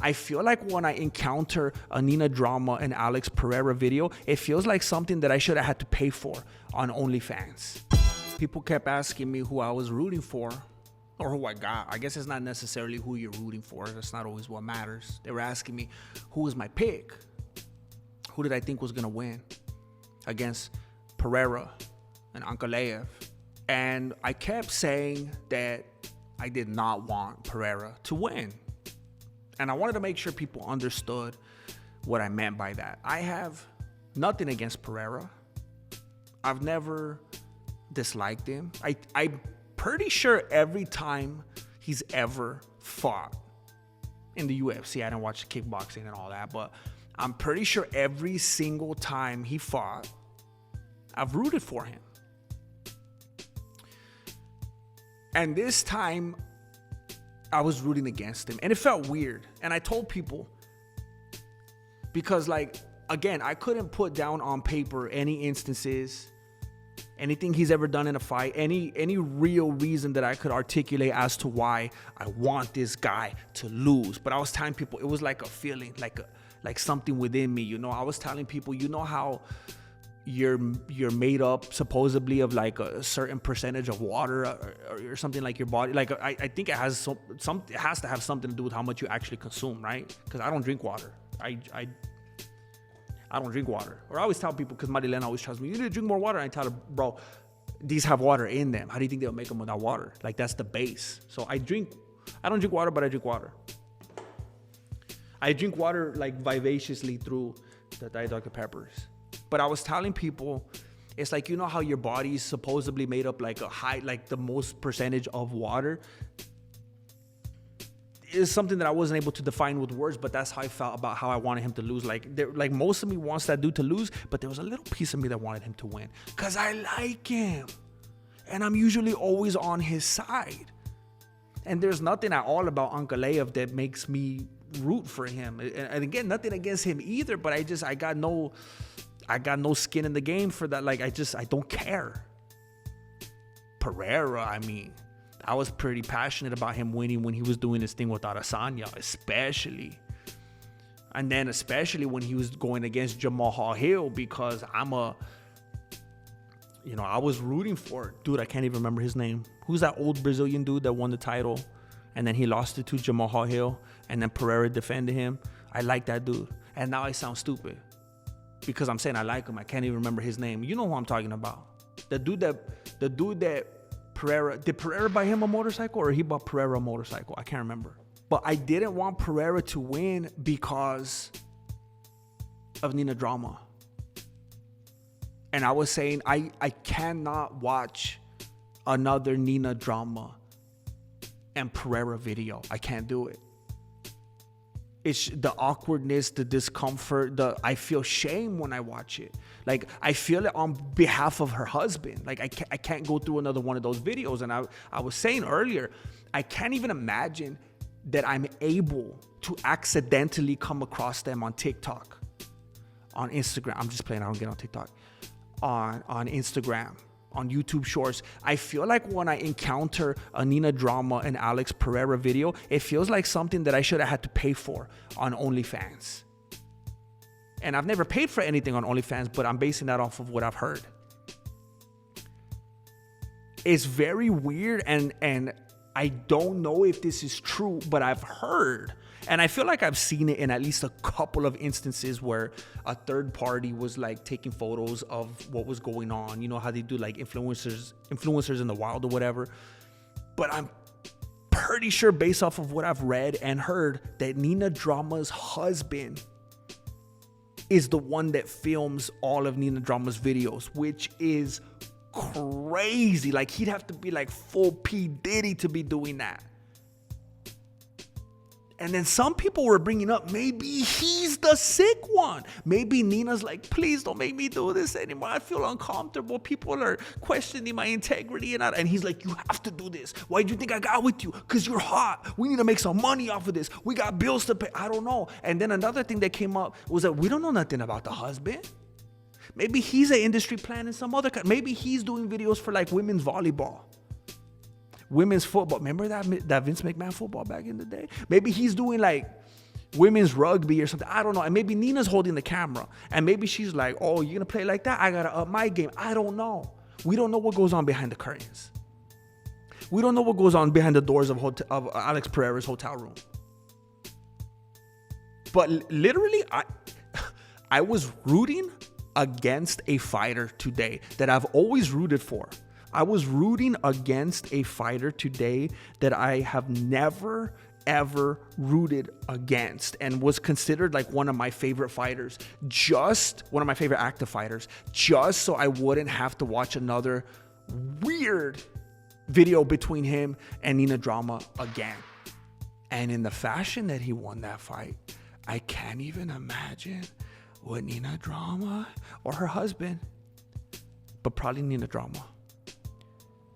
I feel like when I encounter a Nina Drama and Alex Pereira video, it feels like something that I should have had to pay for on OnlyFans. People kept asking me who I was rooting for or who I got. I guess it's not necessarily who you're rooting for. That's not always what matters. They were asking me who was my pick. Who did I think was going to win against Pereira and Ankalaev? And I kept saying that I did not want Pereira to win. And I wanted to make sure people understood what I meant by that. I have nothing against Pereira. I've never disliked him. I'm pretty sure every time he's ever fought in the UFC, I didn't watch kickboxing and all that, but I'm pretty sure every single time he fought, I've rooted for him. And this time, I was rooting against him. And it felt weird. And I told people, because again, I couldn't put down on paper any instances, anything he's ever done in a fight, any real reason that I could articulate as to why I want this guy to lose. But I was telling people, it was like a feeling, like something within me, I was telling people, how you're made up supposedly of like a certain percentage of water or something, like your body. Like I think it has it has to have something to do with how much you actually consume, right? Because I don't drink water. I don't drink water. Or I always tell people, because Marilena always tells me, you need to drink more water. And I tell her, bro, these have water in them. How do you think they'll make them without water? Like, that's the base. So I don't drink water, but I drink water. I drink water like vivaciously through the Diet Dr. Peppers. But I was telling people, it's like, how your body is supposedly made up like the most percentage of water. Is something that I wasn't able to define with words, but that's how I felt about how I wanted him to lose. Like most of me wants that dude to lose, but there was a little piece of me that wanted him to win because I like him. And I'm usually always on his side. And there's nothing at all about Ankalaev that makes me root for him. And again, nothing against him either, but I got no skin in the game for that. I don't care. Pereira, I was pretty passionate about him winning when he was doing this thing with Adesanya, especially. And then especially when he was going against Jamal Hill, because I was rooting for, dude, I can't even remember his name. Who's that old Brazilian dude that won the title? And then he lost it to Jamal Hill, and then Pereira defended him. I like that dude. And now I sound stupid because I'm saying I like him. I can't even remember his name. You know who I'm talking about. The dude that Pereira, did Pereira buy him a motorcycle or he bought Pereira a motorcycle? I can't remember. But I didn't want Pereira to win because of Nina Drama. And I was saying I cannot watch another Nina Drama and Pereira video. I can't do it. It's the awkwardness, the discomfort, I feel shame when I watch it. Like, I feel it on behalf of her husband. Like, I can't go through another one of those videos. And I was saying earlier, I can't even imagine that I'm able to accidentally come across them on TikTok, on Instagram. I'm just playing, I don't get on TikTok. On Instagram, on YouTube Shorts. I feel like when I encounter a Nina Drama and Alex Pereira video, it feels like something that I should have had to pay for on OnlyFans. And I've never paid for anything on OnlyFans, but I'm basing that off of what I've heard. It's very weird, and I don't know if this is true, but I've heard, and I feel like I've seen it in at least a couple of instances where a third party was like taking photos of what was going on. You know how they do like influencers in the wild or whatever. But I'm pretty sure, based off of what I've read and heard, that Nina Drama's husband is the one that films all of Nina Drama's videos, which is crazy. Like, he'd have to be like full P. Diddy to be doing that. And then some people were bringing up, maybe he's the sick one. Maybe Nina's like, please don't make me do this anymore. I feel uncomfortable. People are questioning my integrity. And he's like, you have to do this. Why do you think I got with you? Because you're hot. We need to make some money off of this. We got bills to pay. I don't know. And then another thing that came up was that we don't know nothing about the husband. Maybe he's an industry plan in some other country. Maybe he's doing videos for like women's volleyball. Women's football. Remember that Vince McMahon football back in the day? Maybe he's doing like women's rugby or something. I don't know. And maybe Nina's holding the camera. And maybe she's like, oh, you're going to play like that? I got to up my game. I don't know. We don't know what goes on behind the curtains. We don't know what goes on behind the doors of Alex Pereira's hotel room. But literally, I was rooting against a fighter today that I've always rooted for. I was rooting against a fighter today that I have never, ever rooted against and was considered like one of my favorite fighters, just one of my favorite active fighters, just so I wouldn't have to watch another weird video between him and Nina Drama again. And in the fashion that he won that fight, I can't even imagine what Nina Drama or her husband, but probably Nina Drama,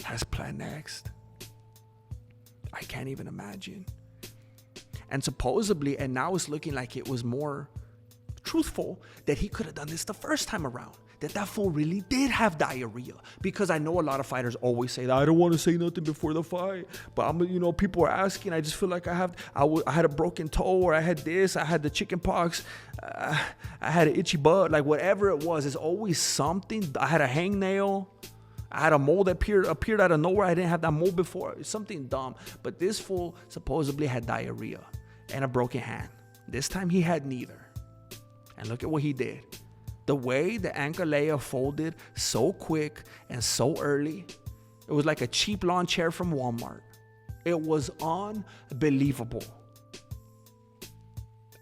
has planned next. I can't even imagine. And supposedly, and now it's looking like it was more truthful, that he could have done this the first time around. That fool really did have diarrhea. Because I know a lot of fighters always say that I don't want to say nothing before the fight, but people are asking. I just feel like I had a broken toe, or I had this, I had the chicken pox, I had an itchy butt, like whatever it was. It's always something. I had a hangnail. I had a mole that appeared out of nowhere. I didn't have that mole before. It's something dumb. But this fool supposedly had diarrhea and a broken hand. This time he had neither. And look at what he did. The way the Ankalaev folded so quick and so early, it was like a cheap lawn chair from Walmart. It was unbelievable.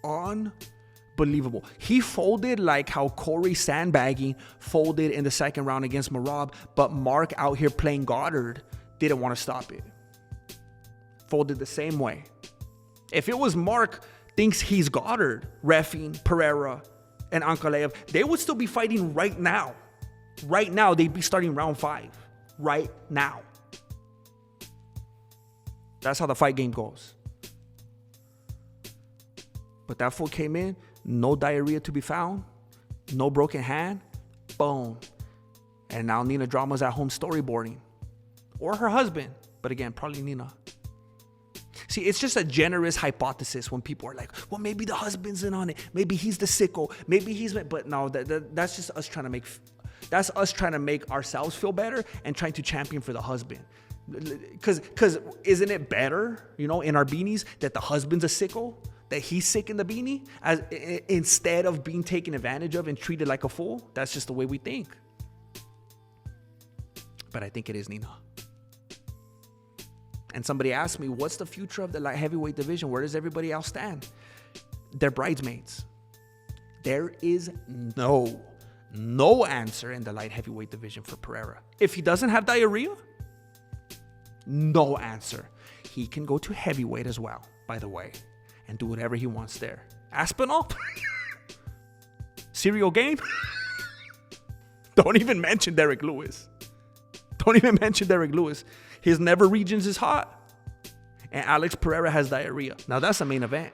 Unbelievable. He folded like how Corey sandbagging folded in the second round against Merab, but Mark out here playing Goddard didn't want to stop it. Folded the same way. If it was Mark thinks he's Goddard, reffing Pereira and Ankalaev, they would still be fighting right now. Right now, they'd be starting round 5. Right now. That's how the fight game goes. But that fool came in, no diarrhea to be found, no broken hand, boom. And now Nina Drama's at home storyboarding. Or her husband, but again, probably Nina. See, it's just a generous hypothesis when people are like, well, maybe the husband's in on it. Maybe he's the sicko. Maybe he's... But no, that's just us trying to make... That's us trying to make ourselves feel better and trying to champion for the husband. Because isn't it better, in our beanies, that the husband's a sicko? That he's sick in the beanie? Instead of being taken advantage of and treated like a fool? That's just the way we think. But I think it is Nina. And somebody asked me, what's the future of the light heavyweight division? Where does everybody else stand? They're bridesmaids. There is no answer in the light heavyweight division for Pereira. If he doesn't have diarrhea, no answer. He can go to heavyweight as well, by the way, and do whatever he wants there. Aspinall? Serial game? Don't even mention Derek Lewis. His never regions is hot. And Alex Pereira has diarrhea. Now that's a main event.